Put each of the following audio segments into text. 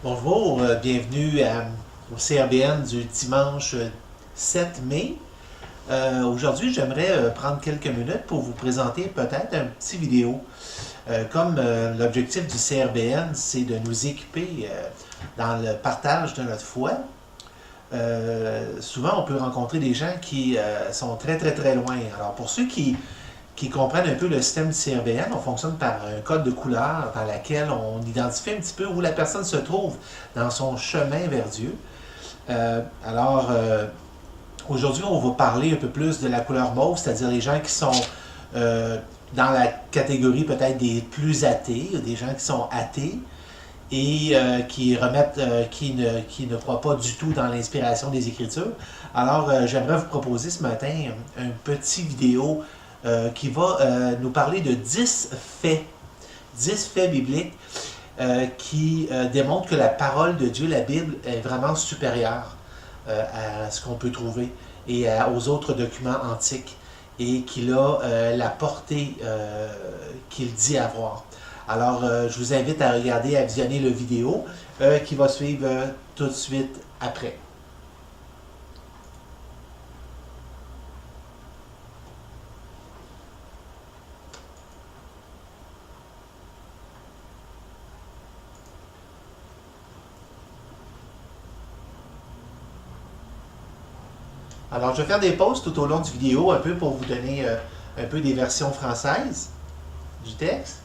Bonjour, bienvenue au CRBN du dimanche 7 mai. Aujourd'hui, j'aimerais prendre quelques minutes pour vous présenter peut-être un petit vidéo. Comme l'objectif du CRBN, c'est de nous équiper dans le partage de notre foi. Souvent, on peut rencontrer des gens qui sont très très très loin. Alors, pour ceux qui comprennent un peu le système du CRBN, on fonctionne par un code de couleur dans lequel on identifie un petit peu où la personne se trouve dans son chemin vers Dieu. Aujourd'hui, on va parler un peu plus de la couleur mauve, c'est-à-dire les gens qui sont dans la catégorie peut-être des plus athées, des gens qui sont athées et qui ne croient pas du tout dans l'inspiration des Écritures. Alors, j'aimerais vous proposer ce matin un petit vidéo qui va nous parler de 10 faits bibliques qui démontrent que la parole de Dieu, la Bible, est vraiment supérieure à ce qu'on peut trouver et aux autres documents antiques et qu'il a la portée qu'il dit avoir. Alors, je vous invite à regarder, à visionner le vidéo qui va suivre tout de suite après. Alors, je vais faire des pauses tout au long du vidéo, un peu pour vous donner un peu des versions françaises du texte.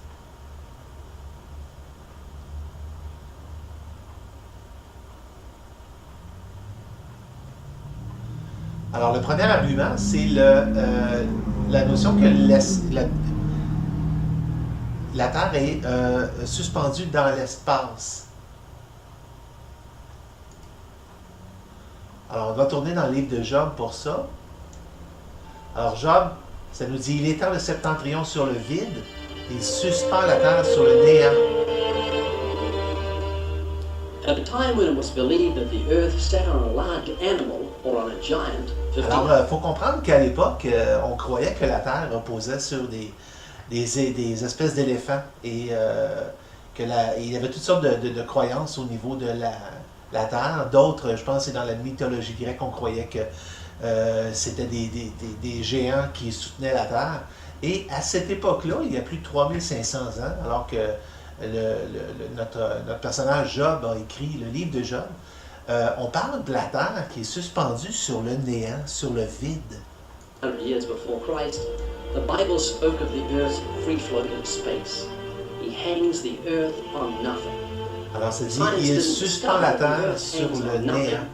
Alors, le premier argument, c'est la notion que la Terre est suspendue dans l'espace. Alors, on va tourner dans le livre de Job pour ça. Alors, Job, ça nous dit, il étend le septentrion sur le vide, il suspend la terre sur le néant. At a time when it was believed that the earth sat on a large animal or on a giant, Alors, il faut comprendre qu'à l'époque, on croyait que la terre reposait sur des espèces d'éléphants et il y avait toutes sortes de croyances au niveau de la terre. D'autres, je pense que c'est dans la mythologie grecque, on croyait que c'était des géants qui soutenaient la terre. Et à cette époque-là, il y a plus de 3500 ans, alors que notre personnage Job a écrit le livre de Job, on parle de la terre qui est suspendue sur le néant, sur le vide. 100 years before Christ, the Bible spoke of the earth's free-floating space. He hangs the earth on nothing. Alors, ça dit, il suspend la terre sur le néant.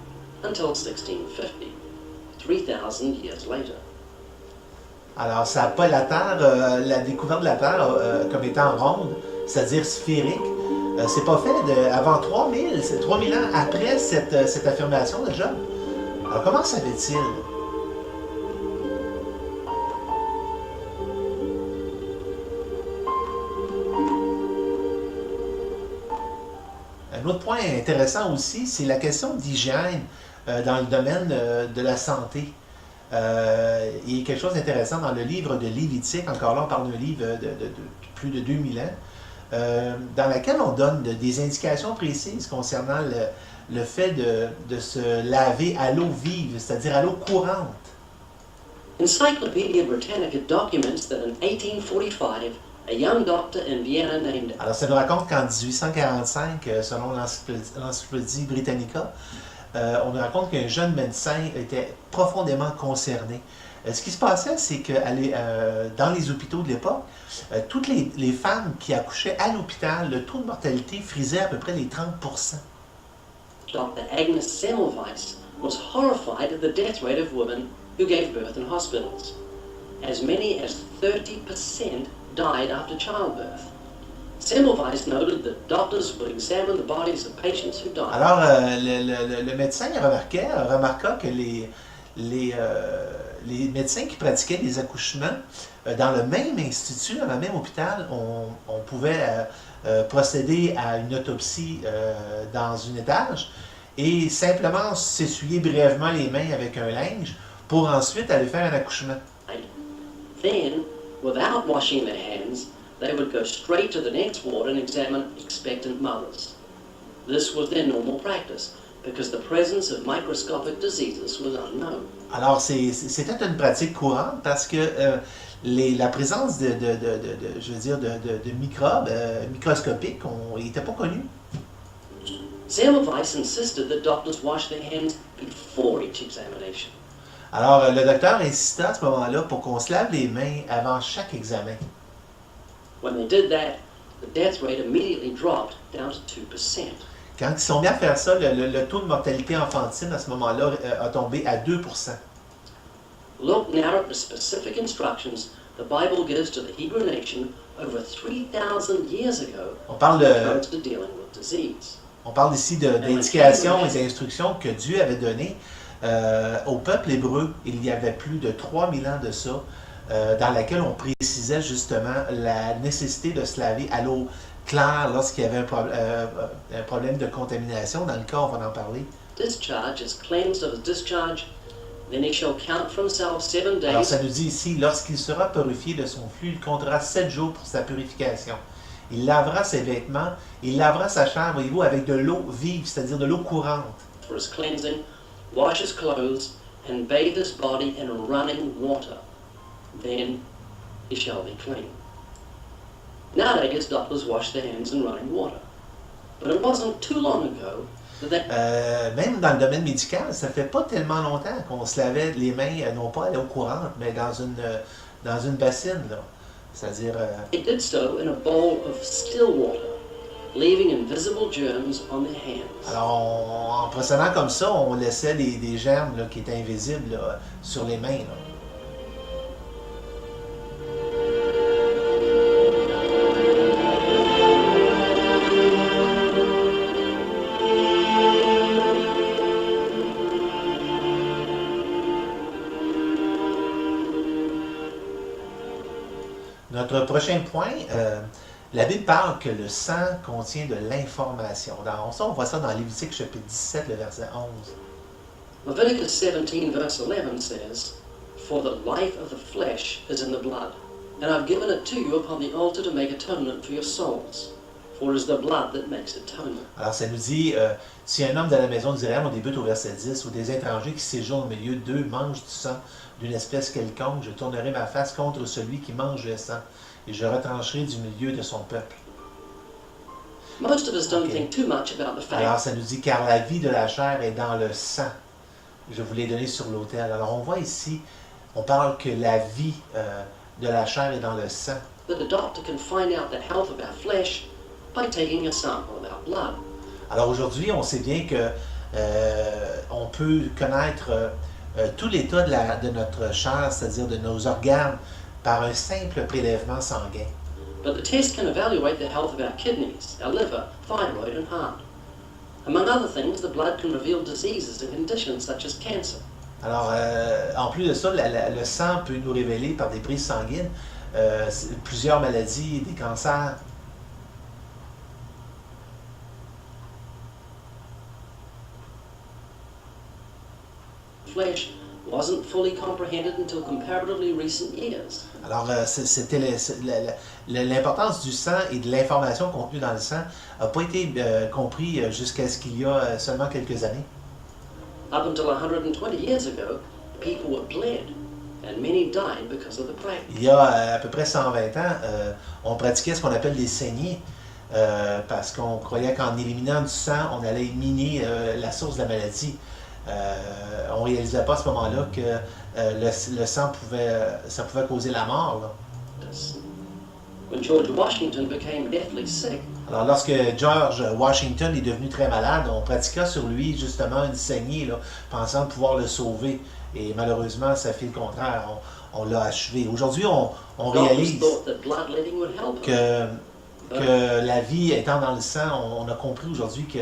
Until 1650, 3000 years later. Alors, ça n'a pas la Terre, la découverte de la Terre comme étant ronde, c'est-à-dire sphérique, c'est pas fait avant 3000 ans après cette affirmation de Job. Alors, comment savait-il? Un autre point intéressant aussi, c'est la question d'hygiène dans le domaine de la santé. Il y a quelque chose d'intéressant dans le livre de Lévitique, encore là on parle d'un livre de plus de 2000 ans, dans lequel on donne des indications précises concernant le fait de se laver à l'eau vive, c'est-à-dire à l'eau courante. Encyclopedia Britannica documents that in 1845, a young doctor in Vienna named... Alors ça nous raconte qu'en 1845, selon l'Encyclopédie Britannica, on nous raconte qu'un jeune médecin était profondément concerné. Ce qui se passait, c'est que dans les hôpitaux de l'époque, toutes les femmes qui accouchaient à l'hôpital, le taux de mortalité frisait à peu près les 30%. Dr. Agnes Semmelweis was horrified at the death rate of women who gave birth in hospitals. As many as 30% died after childbirth. Semmelweis noted that doctors would examine the bodies of patients who died. Alors, le médecin remarqua que les médecins qui pratiquaient des accouchements dans le même institut, dans le même hôpital, on pouvait procéder à une autopsie dans une étage et simplement s'essuyer brièvement les mains avec un linge pour ensuite aller faire un accouchement. Then, without washing their hands, they would go straight to the next ward and examine expectant mothers. This was their normal practice because the presence of microscopic diseases was unknown. Alors, c'était une pratique courante parce que la présence je veux dire, de microbes microscopiques n'était pas connue. Semmelweis insisted that doctors wash their hands before each examination. Alors, le docteur insista à ce moment-là pour qu'on se lave les mains avant chaque examen. When they did that, the death rate immediately dropped down to 2%. Quand ils sont mis à faire ça, le taux de mortalité infantile à ce moment-là a tombé à 2%. Look now at the specific instructions the Bible gives to the Hebrew nation over 3,000 years ago On parle when it comes to dealing with disease. On parle ici d'indications et d'instructions que Dieu avait données au peuple hébreu. Il y avait plus de 3000 ans de ça, dans laquelle on précisait justement la nécessité de se laver à l'eau claire lorsqu'il y avait un problème de contamination. Dans le cas, on va en parler. Discharge is cleansed of his discharge, then he shall count for himself 7 days. Alors ça nous dit ici, lorsqu'il sera purifié de son flux, il comptera 7 jours pour sa purification. Il lavera ses vêtements, il lavera sa chair, voyez-vous, avec de l'eau vive, c'est-à-dire de l'eau courante. For his cleansing, wash his clothes, and bathe his body in running water. Then he shall be clean. Nowadays, doctors wash their hands in running water. But it wasn't too long ago that they... Même dans le domaine médical, ça fait pas tellement longtemps qu'on se lavait les mains, non pas à l'eau courante, mais dans une bassine, là. C'est-à-dire... They did so in a bowl of still water, leaving invisible germs on their hands. Alors, en procédant comme ça, on laissait des germes là, qui étaient invisibles là, sur les mains. Là. Notre prochain point, la Bible parle que le sang contient de l'information. Dans ça, on voit ça dans Lévitique chapitre 17, le verset 11. Leviticus 17 verse 11 says, For the life of the flesh is in the blood, and I've given it to you upon the altar to make atonement for your souls. For it is the blood that makes atonement. Alors ça nous dit, si un homme de la maison d'Israël, on débute au verset 10, ou des étrangers qui séjournent au milieu d'eux mangent du sang d'une espèce quelconque, je tournerai ma face contre celui qui mange le sang, et je retrancherai du milieu de son peuple. Most of us don't think too much about the fact. Alors ça nous dit, car la vie de la chair est dans le sang. Je vous l'ai donné sur l'autel. Alors on voit ici, on parle que la vie de la chair est dans le sang. That a doctor can find out the health of our flesh by taking a sample of our blood. Alors aujourd'hui, on sait bien que on peut connaître tout l'état de notre chair, c'est-à-dire de nos organes, par un simple prélèvement sanguin. But the test can evaluate the health of our kidneys, our liver, thyroid, and heart. Among other things, the blood can reveal diseases and conditions such as cancer. Alors, en plus de ça, le sang peut nous révéler par des prises sanguines plusieurs maladies, des cancers. Flesh wasn't fully comprehended until comparatively recent years. Alors, c'était l'importance du sang et de l'information contenue dans le sang n'a pas été compris jusqu'à ce qu'il y a seulement quelques années. Up until 120 years ago, people were bled, and many died because of the plague. Il y a à peu près 120 ans, on pratiquait ce qu'on appelle des saignées, parce qu'on croyait qu'en éliminant du sang, on allait éliminer la source de la maladie. On ne réalisait pas à ce moment-là que le sang pouvait causer la mort. Là. When George Washington became deathly sick, alors lorsque George Washington est devenu très malade, on pratiqua sur lui justement une saignée, là, pensant pouvoir le sauver. Et malheureusement, ça fait le contraire. On l'a achevé. Aujourd'hui, on réalise que la vie étant dans le sang, on a compris aujourd'hui que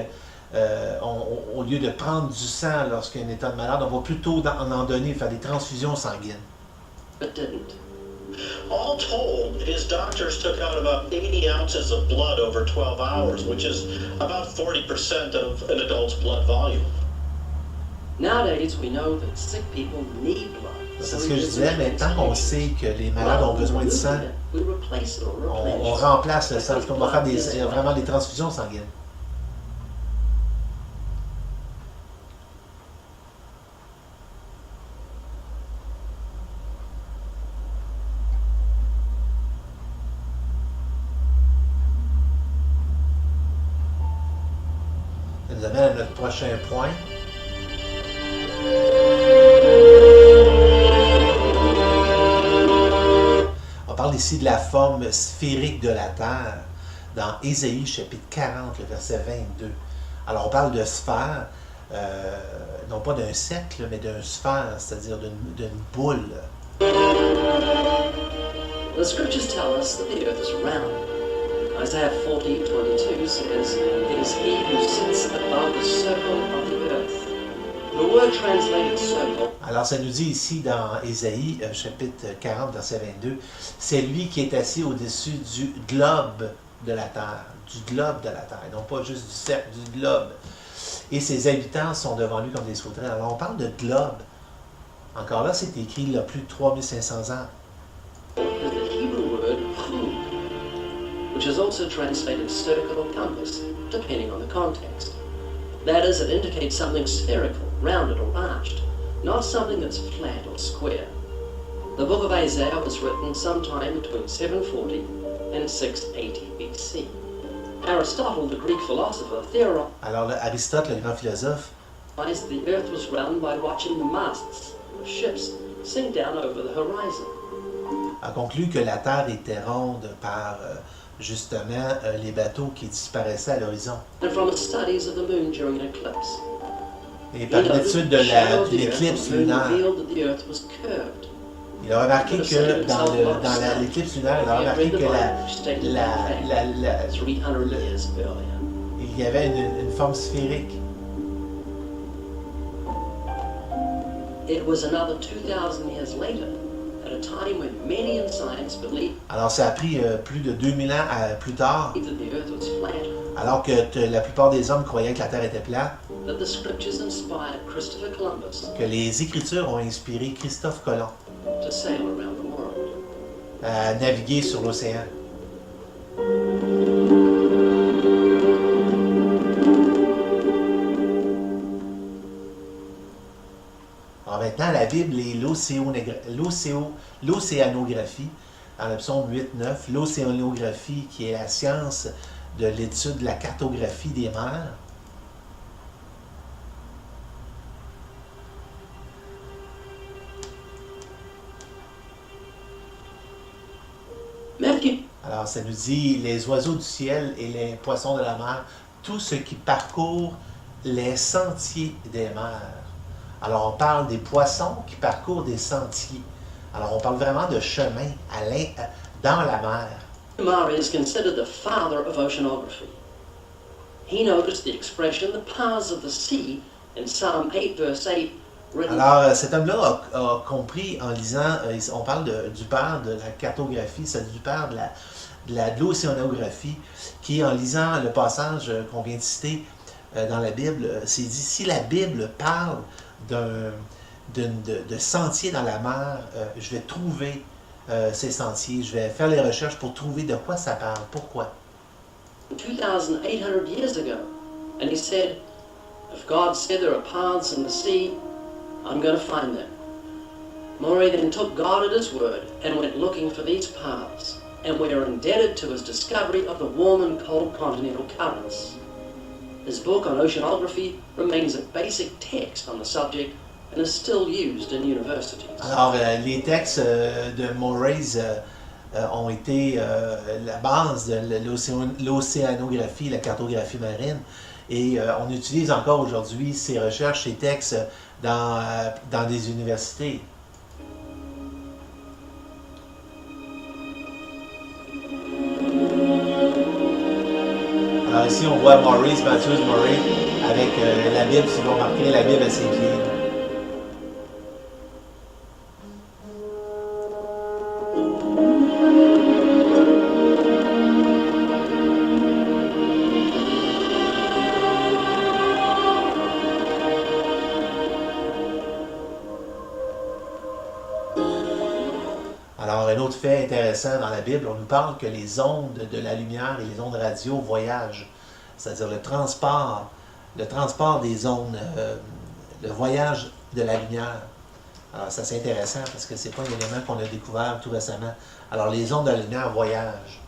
au lieu de prendre du sang lorsqu'il y a un état de malade, on va plutôt en donner, faire des transfusions sanguines. but didn't. All told, his doctors took out about 80 ounces of blood over 12 hours, which is about 40% of an adult's blood volume. Nowadays, we know that sick people need blood. C'est ce que je disais, mais tant qu'on sait que les malades ont besoin de sang, we replace it or on replenish it. remplace le sang, parce qu'on va faire vraiment des transfusions sanguines. Ça nous amène à notre prochain point. On parle ici de la forme sphérique de la Terre dans Ésaïe chapitre 40, le verset 22. Alors on parle de sphère, non pas d'un cercle, mais d'une sphère, c'est-à-dire d'une boule. The scriptures tell us that the earth is round. Isaiah 40:22 says, "It is he who sits above the circle of the earth." The word translated circle. Alors ça nous dit ici dans Ésaïe chapitre 40, verset 22, c'est lui qui est assis au-dessus du globe de la terre, non pas juste du cercle, du globe. Et ses habitants sont devant lui comme des sauterelles. Alors on parle de globe. Encore là, c'est écrit il y a plus de 3500 ans. The Hebrew word chub, which is also translated circle or compass, depending on the context. That is, it indicates something spherical, rounded or arched, not something that's flat or square. The book of Isaiah was written sometime between 740 and 680 BC. Aristotle, the Greek philosopher, theorized Alors Aristote, le grand philosophe, that the earth was round by watching the masts of ships sink down over the horizon. a conclu que la Terre était ronde par justement les bateaux qui disparaissaient à l'horizon. And from his studies of the moon during an eclipse, Et par l'étude de l'éclipse lunaire, il a remarqué que dans l'éclipse lunaire, il a remarqué que il y avait une forme sphérique. It was another 2000 years later, at a time when many in science believed Alors ça a pris plus de 2000 ans plus tard, that the earth was flat, alors que la plupart des hommes croyaient que la Terre était plate, that the scriptures inspired Christopher Columbus que les Écritures ont inspiré Christophe Colomb to sail around the world. à naviguer sur l'océan. Alors maintenant, la Bible et l'océanographie, dans le psaume 8-9, l'océanographie qui est la science de l'étude de la cartographie des mers. Matthew Alors ça nous dit les oiseaux du ciel et les poissons de la mer, tout ce qui parcourt les sentiers des mers. Alors on parle des poissons qui parcourent des sentiers. Alors on parle vraiment de chemin dans la mer. Murray is considered the father of oceanography. He noticed the expression, the paths of the sea, in Psalm 8, verse 8, written. Alors cet homme-là a compris en lisant, on parle du père de la cartographie, c'est du père de l'océanographie, qui en lisant le passage qu'on vient de citer dans la Bible, s'est dit, si la Bible parle de sentiers dans la mer, je vais trouver ces sentiers, je vais faire les recherches pour trouver de quoi ça parle, pourquoi. 2,800 years ago, and he said, if God said there are paths in the sea, I'm going to find them. Murray then took God at his word and went looking for these paths, and we are indebted to his discovery of the warm and cold continental currents. His book on oceanography remains a basic text on the subject and is still used in universities. Alors, les textes de Murray ont été la base de l'océanographie, la cartographie marine, et on utilise encore aujourd'hui ces recherches, ces textes dans des universités. Alors ici, on voit Maurice Matthews Murray avec la Bible, si vous remarquez, la Bible à ses pieds. Alors, un autre fait intéressant dans la Bible, on nous parle que les ondes de la lumière et les ondes radio voyagent, c'est-à-dire le transport des ondes, le voyage de la lumière. Alors, ça c'est intéressant parce que c'est pas un élément qu'on a découvert tout récemment. Alors, les ondes de la lumière voyagent.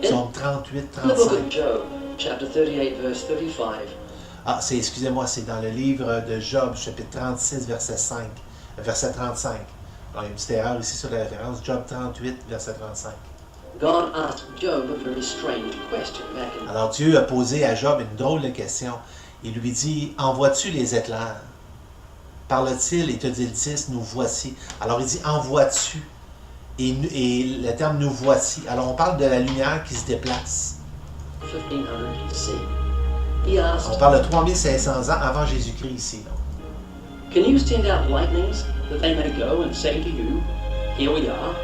Psaume 38, In the book of 35. Job, chapter 38, verse 35. Ah, excusez-moi, c'est dans le livre de Job, chapitre 36, verset 35. Alors, il y a une petite erreur ici sur la référence, Job 38, verset 35. God asked Job a very strange question back in Alors, Dieu a posé à Job une drôle de question. Il lui dit, envoies-tu les éclairs? Parle-t-il et te dit-il, nous voici. Alors, il dit, envoies-tu? Et le terme nous voici. Alors, on parle de la lumière qui se déplace. 1500 BC. He asked, On parle de 3500 ans avant Jésus-Christ ici. Donc. can you send out lightnings that they may go and say to you, here we are?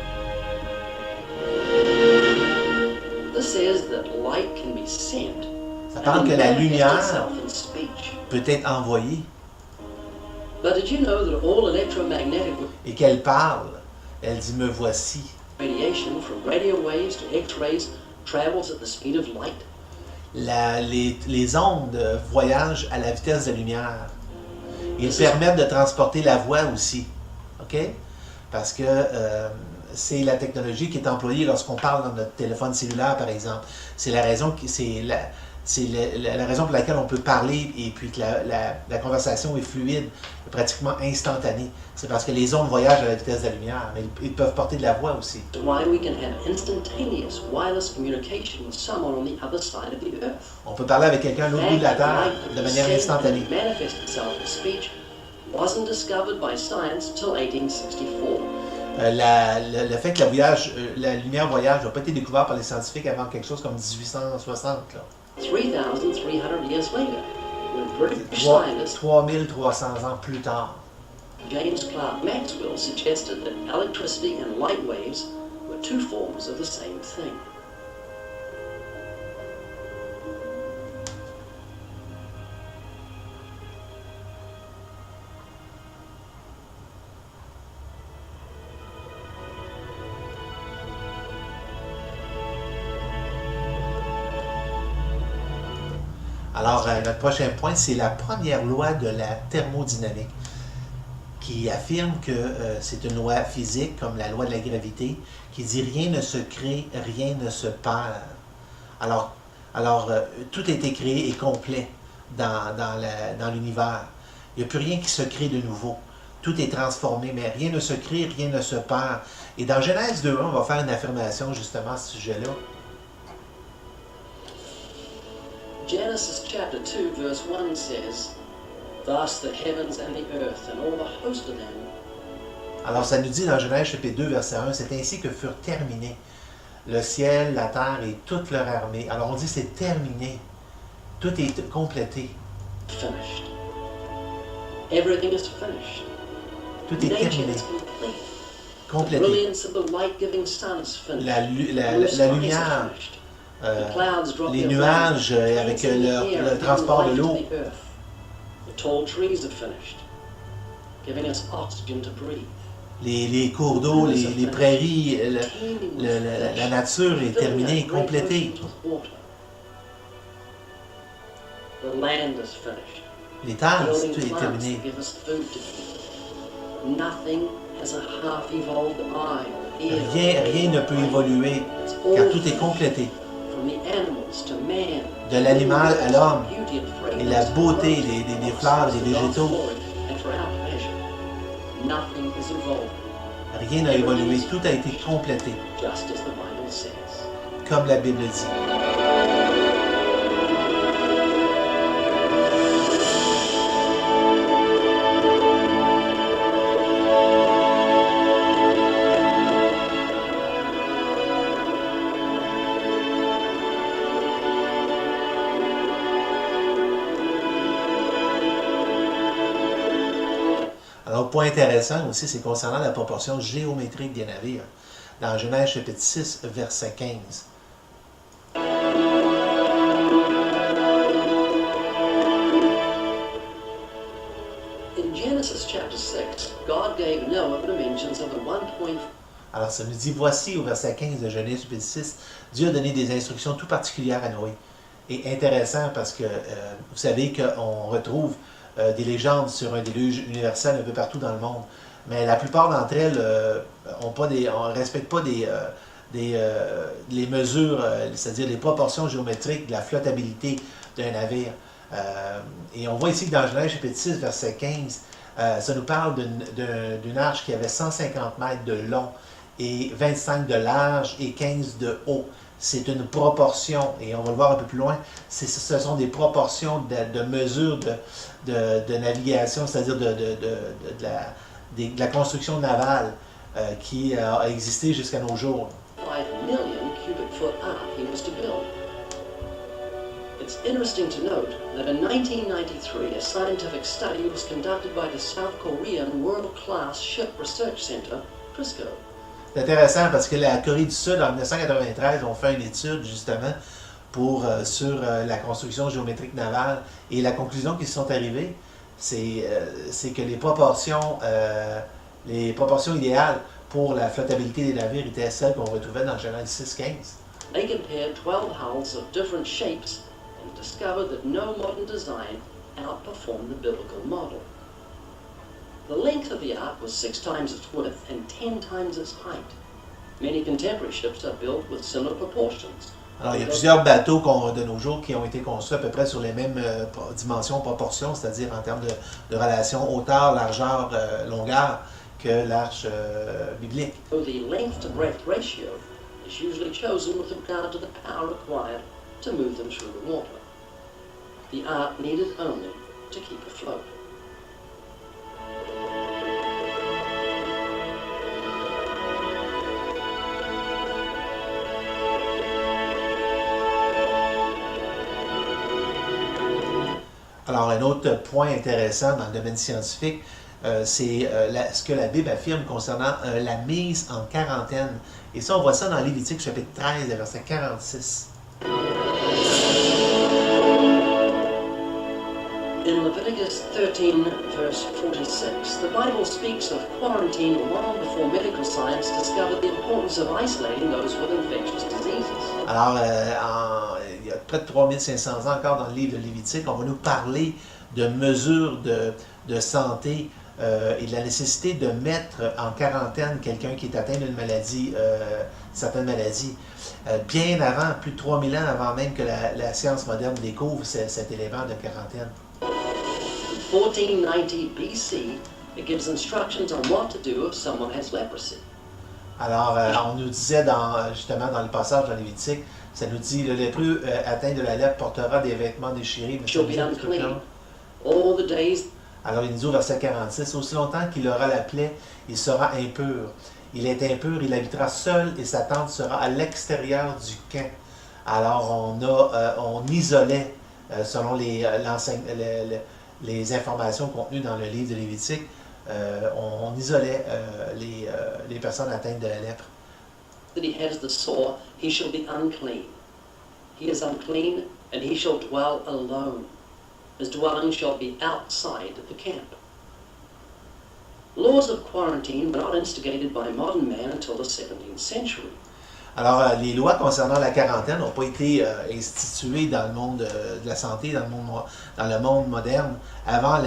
This says that light can be sent. Ça and parle que it la manifests lumière itself in speech. peut être envoyée But did you know that all electromagnetic et qu'elle parle. Elle dit, me voici. radiation from radio waves to X-rays travels at the speed of light? Les ondes voyagent à la vitesse de la lumière. Ils C'est- permettent de transporter la voix aussi. OK? Parce que c'est la technologie qui est employée lorsqu'on parle dans notre téléphone cellulaire, par exemple. C'est la raison la raison pour laquelle on peut parler et puis que la conversation est fluide, pratiquement instantanée. C'est parce que les ondes voyagent à la vitesse de la lumière, mais ils peuvent porter de la voix aussi. That's why we can have instantaneous wireless communication with someone on the other side of the earth. On peut parler avec quelqu'un à l'autre bout de la Terre de manière instantanée. Manifest itself in speech wasn't discovered by science till 1864. Le fait que la lumière voyage n'a pas été découvert par les scientifiques avant quelque chose comme 1860. Là. 3,300 years later, when British scientist 3300 ans plus tard. James Clerk Maxwell suggested that electricity and light waves were two forms of the same thing. Alors, notre prochain point, c'est la première loi de la thermodynamique qui affirme que c'est une loi physique, comme la loi de la gravité, qui dit rien ne se crée, rien ne se perd. Alors tout a été créé et complet dans l'univers. Il n'y a plus rien qui se crée de nouveau. Tout est transformé, mais rien ne se crée, rien ne se perd. Et dans Genèse 2.1, on va faire une affirmation justement à ce sujet-là. Genesis chapter 2 verse 1 says, Thus the heavens and the earth and all the host of them. Alors ça nous dit dans Genèse chapitre 2, verset 1, c'est ainsi que furent terminés le ciel, la terre et toute leur armée. Alors on dit c'est terminé. Tout est complété. Finished. Everything is finished. Tout est Nature terminé. is complete. The Complété. brilliance of the light-giving sun is finished. La Blue skies are lumière, finished. The clouds drop les their nuages rain, avec cleansing the air le and transport de giving l'eau. life to the earth. The tall trees are finished, giving us oxygen to breathe. Les cours d'eau, les prairies, la nature est terminée, complétée. The land is finished. Les terres, Building tout est plants terminé. that give us food to eat. Nothing has a half-evolved eye or ear. Rien ne peut évoluer, It's all car tout est finished. complété. From the animals to man. De l'animal à l'homme, Beauty and et la fragrance beauté of des fleurs, des God's végétaux. glory and for our pleasure. Nothing is evolved, Rien n'a évolué, tout a été complété, just as the Bible says. comme la Bible dit. Alors, point intéressant aussi, c'est concernant la proportion géométrique des navires. Dans Genèse chapitre 6, verset 15. In Genesis chapter 6, God gave Noah the dimensions of the 1.4 Alors, ça nous dit, voici au verset 15 de Genèse chapitre 6, Dieu a donné des instructions tout particulières à Noé. Et intéressant parce que vous savez qu'on retrouve des légendes sur un déluge universel un peu partout dans le monde. Mais la plupart d'entre elles ne respectent pas les mesures, c'est-à-dire les proportions géométriques de la flottabilité d'un navire. Et on voit ici que dans Genèse chapitre 6, verset 15, ça nous parle d'une arche qui avait 150 mètres de long et 25 de large et 15 de haut. C'est une proportion, et on va le voir un peu plus loin, ce sont des proportions de mesures de navigation, c'est-à-dire de la construction navale qui a existé jusqu'à nos jours. 5 million cubic foot ark he was to build. It's interesting to note that in 1993, a scientific study was conducted by the South Korean World-Class Ship Research Center, CRISCO. C'est intéressant parce que la Corée du Sud, en 1993, ont fait une étude justement sur la construction géométrique navale. Et la conclusion qu'ils sont arrivés, c'est que les proportions idéales pour la flottabilité des navires étaient celles qu'on retrouvait dans Genèse 6.15. They compared 12 hulls of different shapes and discovered that no modern design outperformed the biblical model. The length of the ark was 6 times its width and 10 times its height. Many contemporary ships are built with similar proportions. Alors, il y a plusieurs bateaux de nos jours qui ont été conçus à peu près sur les mêmes dimensions, proportions, c'est-à-dire en termes de relation hauteur, largeur, longueur que l'arche biblique. So the length to breadth ratio is usually chosen with regard to the power required to move them through the water. The ark needed only to keep afloat. Alors, un autre point intéressant dans le domaine scientifique, c'est ce que la Bible affirme concernant la mise en quarantaine. Et ça, on voit ça dans Lévitique chapitre 13, verset 46. In Leviticus 13, verse 46, the Bible speaks of quarantine long before medical science discovered the importance of isolating those with infectious diseases. Alors, il y a près de 3500 ans encore dans le livre de Lévitique, on va nous parler de mesures de santé et de la nécessité de mettre en quarantaine quelqu'un qui est atteint d'une maladie, certaines maladies. Bien avant, plus de 3000 ans avant même que la science moderne découvre cet élément de quarantaine. In 1490 BC, it gives instructions on what to do if someone has leprosy. Alors, on nous disait justement dans le passage dans Lévitique, ça nous dit, le lépreux atteint de la lèpre portera des vêtements déchirés. Mais Shall be unclean all the days. Alors, il nous dit au verset 46, aussi longtemps qu'il aura la plaie, il sera impur. Il est impur, il habitera seul et sa tente sera à l'extérieur du camp. Alors, on isolait, selon les informations contenues dans le livre de Lévitique, on isolait les personnes atteintes de la lèpre. That he has the sore, he shall be unclean. He is unclean, and he shall dwell alone. His dwelling shall be outside the camp. Laws of quarantine were not instigated by modern man until the 17th century. Alors, les lois concernant la quarantaine n'ont pas été instituées dans le monde de la santé, dans le monde moderne, avant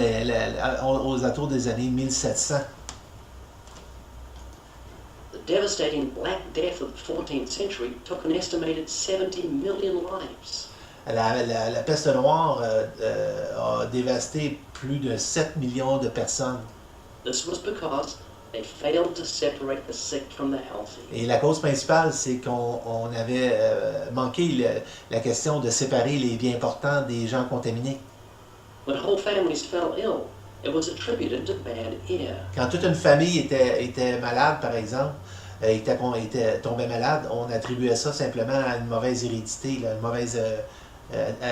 aux alentours des années 1700. The devastating Black Death of the 14th century took an estimated 70 million lives. La peste noire a dévasté plus de 7 millions de personnes. This was because they failed to separate the sick from the healthy. Et la cause principale, c'est qu'on avait manqué la question de séparer les bien portants des gens contaminés. When whole families fell ill, it was attributed to bad air. Quand toute une famille était malade, par exemple, tombait malade, on attribuait ça simplement à une mauvaise hérédité, à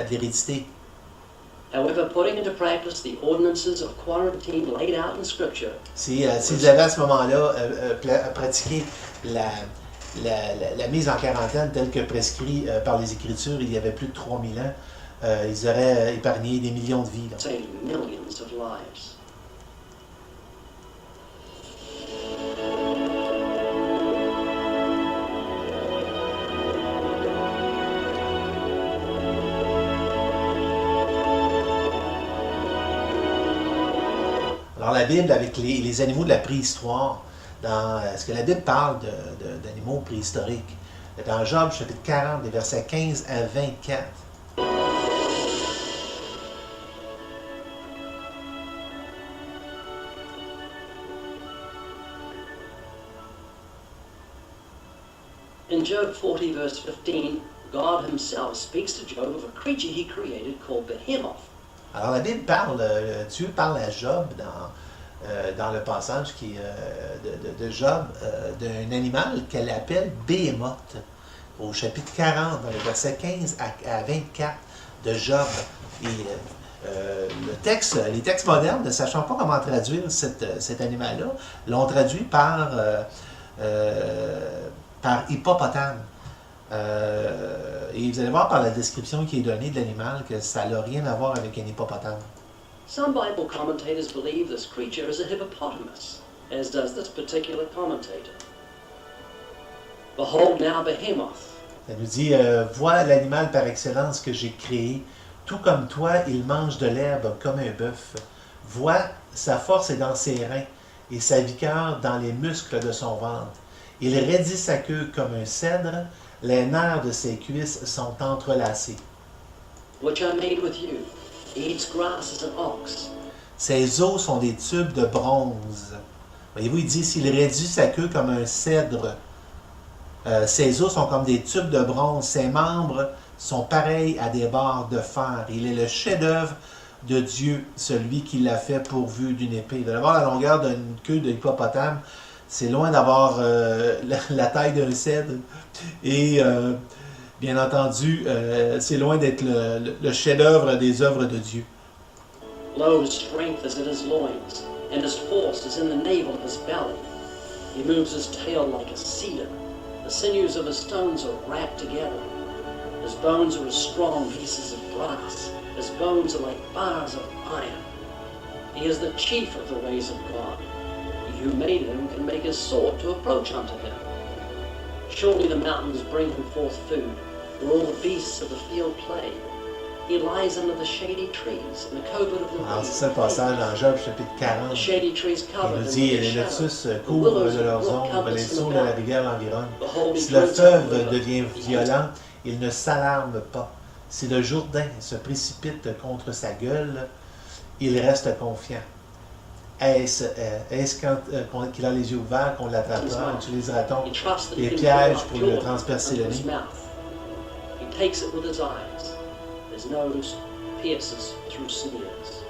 de l'hérédité. However, putting into practice the ordinances of quarantine laid out in Scripture. S'ils avaient à ce moment-là pratiqué la mise en quarantaine telle que prescrit par les Écritures il y avait plus de 3000 ans, ils auraient épargné des millions de vies. Saving millions of lives. Alors la Bible, avec les animaux de la préhistoire, ce que la Bible parle d'animaux préhistoriques, dans Job chapitre 40, des versets 15 à 24. In Job 40, verse 15, God himself speaks to Job of a creature he created called Behemoth. Alors la Bible parle, Dieu parle à Job dans le passage de Job d'un animal qu'elle appelle Béhémoth, au chapitre 40, dans les versets 15 à 24 de Job. Et les textes modernes, ne sachant pas comment traduire cet animal-là, l'ont traduit par hippopotame. Et vous allez voir par la description qui est donnée de l'animal que ça n'a rien à voir avec un hippopotame. Some Bible commentators believe this creature is a hippopotamus, as does this particular commentator. Behold now Behemoth. Ça nous dit, vois l'animal par excellence que j'ai créé, tout comme toi, il mange de l'herbe comme un bœuf. Vois, sa force est dans ses reins et sa vigueur dans les muscles de son ventre. Il raidit sa queue comme un cèdre, les nerfs de ses cuisses sont entrelacés. Which I made with you. He eats grass as an ox. Ses os sont des tubes de bronze. Voyez-vous, il dit, s'il raidit sa queue comme un cèdre, ses os sont comme des tubes de bronze, ses membres sont pareils à des barres de fer. Il est le chef-d'œuvre de Dieu, celui qui l'a fait pourvu d'une épée. Vous allez voir la longueur d'une queue de hippopotame, c'est loin d'avoir la taille d'un cèdre. Et bien entendu, c'est loin d'être le chef-d'œuvre des œuvres de Dieu. Lo, his strength is in his loins, and his force is in the navel of his belly. He moves his tail like a cedar. The sinews of his stones are wrapped together. His bones are as strong pieces of brass. His bones are like bars of iron. He is the chief of the ways of God. He who made him can make his sword to approach unto him. Surely the mountains bring him forth food, where all the beasts of the field play. He lies under the shady trees in the covert of the Alors, c'est ça le passage dans Job chapitre 40. The shady trees Il covered nous him dit, with les a shadow. lotus couvrent de leurs ombres, les sauts de la rivière l'environnent. Si le fleuve devient violent, il ne s'alarme pas. Si le Jourdain se précipite contre sa gueule, il reste confiant. Est-ce qu'il a les yeux ouverts qu'on l'attrapera? Utilisera-t-on des pièges pour le transpercer le nez? He takes it with his eyes. His nose pierces through sinews.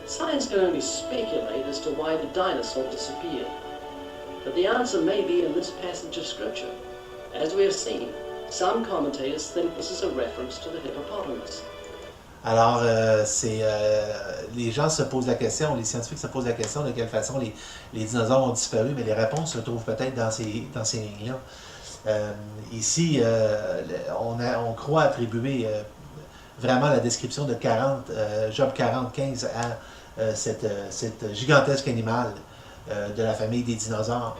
Science can only speculate as to why the dinosaur disappeared. But the answer may be in this passage of Scripture. As we have seen, some commentators think this is a reference to the hippopotamus. Alors, les gens se posent la question, les scientifiques se posent la question de quelle façon les dinosaures ont disparu, mais les réponses se trouvent peut-être dans ces lignes-là. Ici, on croit attribuer vraiment la description de Job 40-15 à cet gigantesque animal de la famille des dinosaures.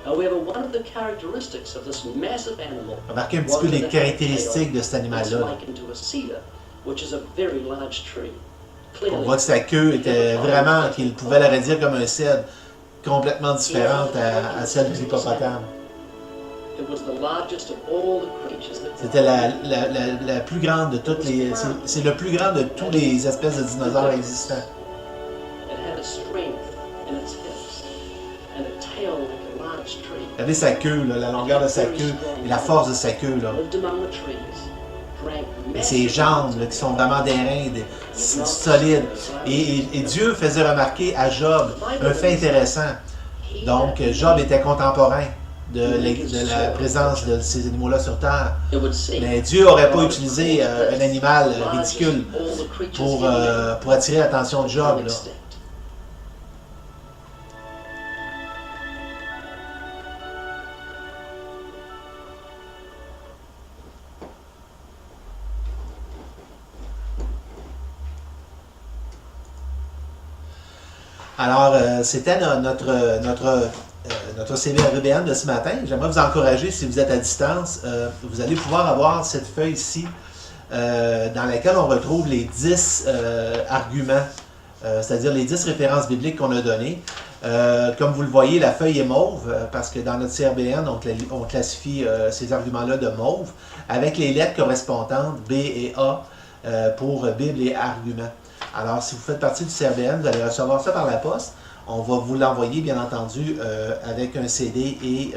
Remarquez un petit peu les caractéristiques de cet animal-là. On voit que sa queue était vraiment, qu'il pouvait la raidir comme un cèdre, complètement différente à celle du hippopotame. C'était la plus grande de toutes les... C'est le plus grand de tous les espèces de dinosaures existants. Regardez sa queue, là, la longueur de sa queue et la force de sa queue. Là. Et ses jambes là, qui sont vraiment des reins solides. Et Dieu faisait remarquer à Job un fait intéressant. Donc, Job était contemporain de la présence de ces animaux-là sur Terre. Mais Dieu n'aurait pas utilisé un animal ridicule pour attirer l'attention de Job. Là. Alors, c'était notre CV RBN de ce matin. J'aimerais vous encourager, si vous êtes à distance, vous allez pouvoir avoir cette feuille-ci dans laquelle on retrouve les 10 arguments, c'est-à-dire les 10 références bibliques qu'on a données. Comme vous le voyez, la feuille est mauve parce que dans notre CRBN, on classifie ces arguments-là de mauve avec les lettres correspondantes B et A pour Bible et argument. Alors, si vous faites partie du CRBN, vous allez recevoir ça par la poste. On va vous l'envoyer, bien entendu, avec un CD et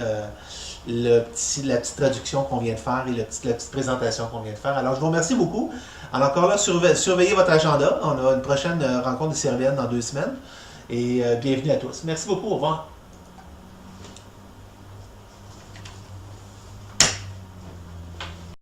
la petite traduction qu'on vient de faire et la petite présentation qu'on vient de faire. Alors, je vous remercie beaucoup. Alors, encore là, surveillez votre agenda. On a une prochaine rencontre du CRBN dans 2 semaines. Et bienvenue à tous. Merci beaucoup. Au revoir.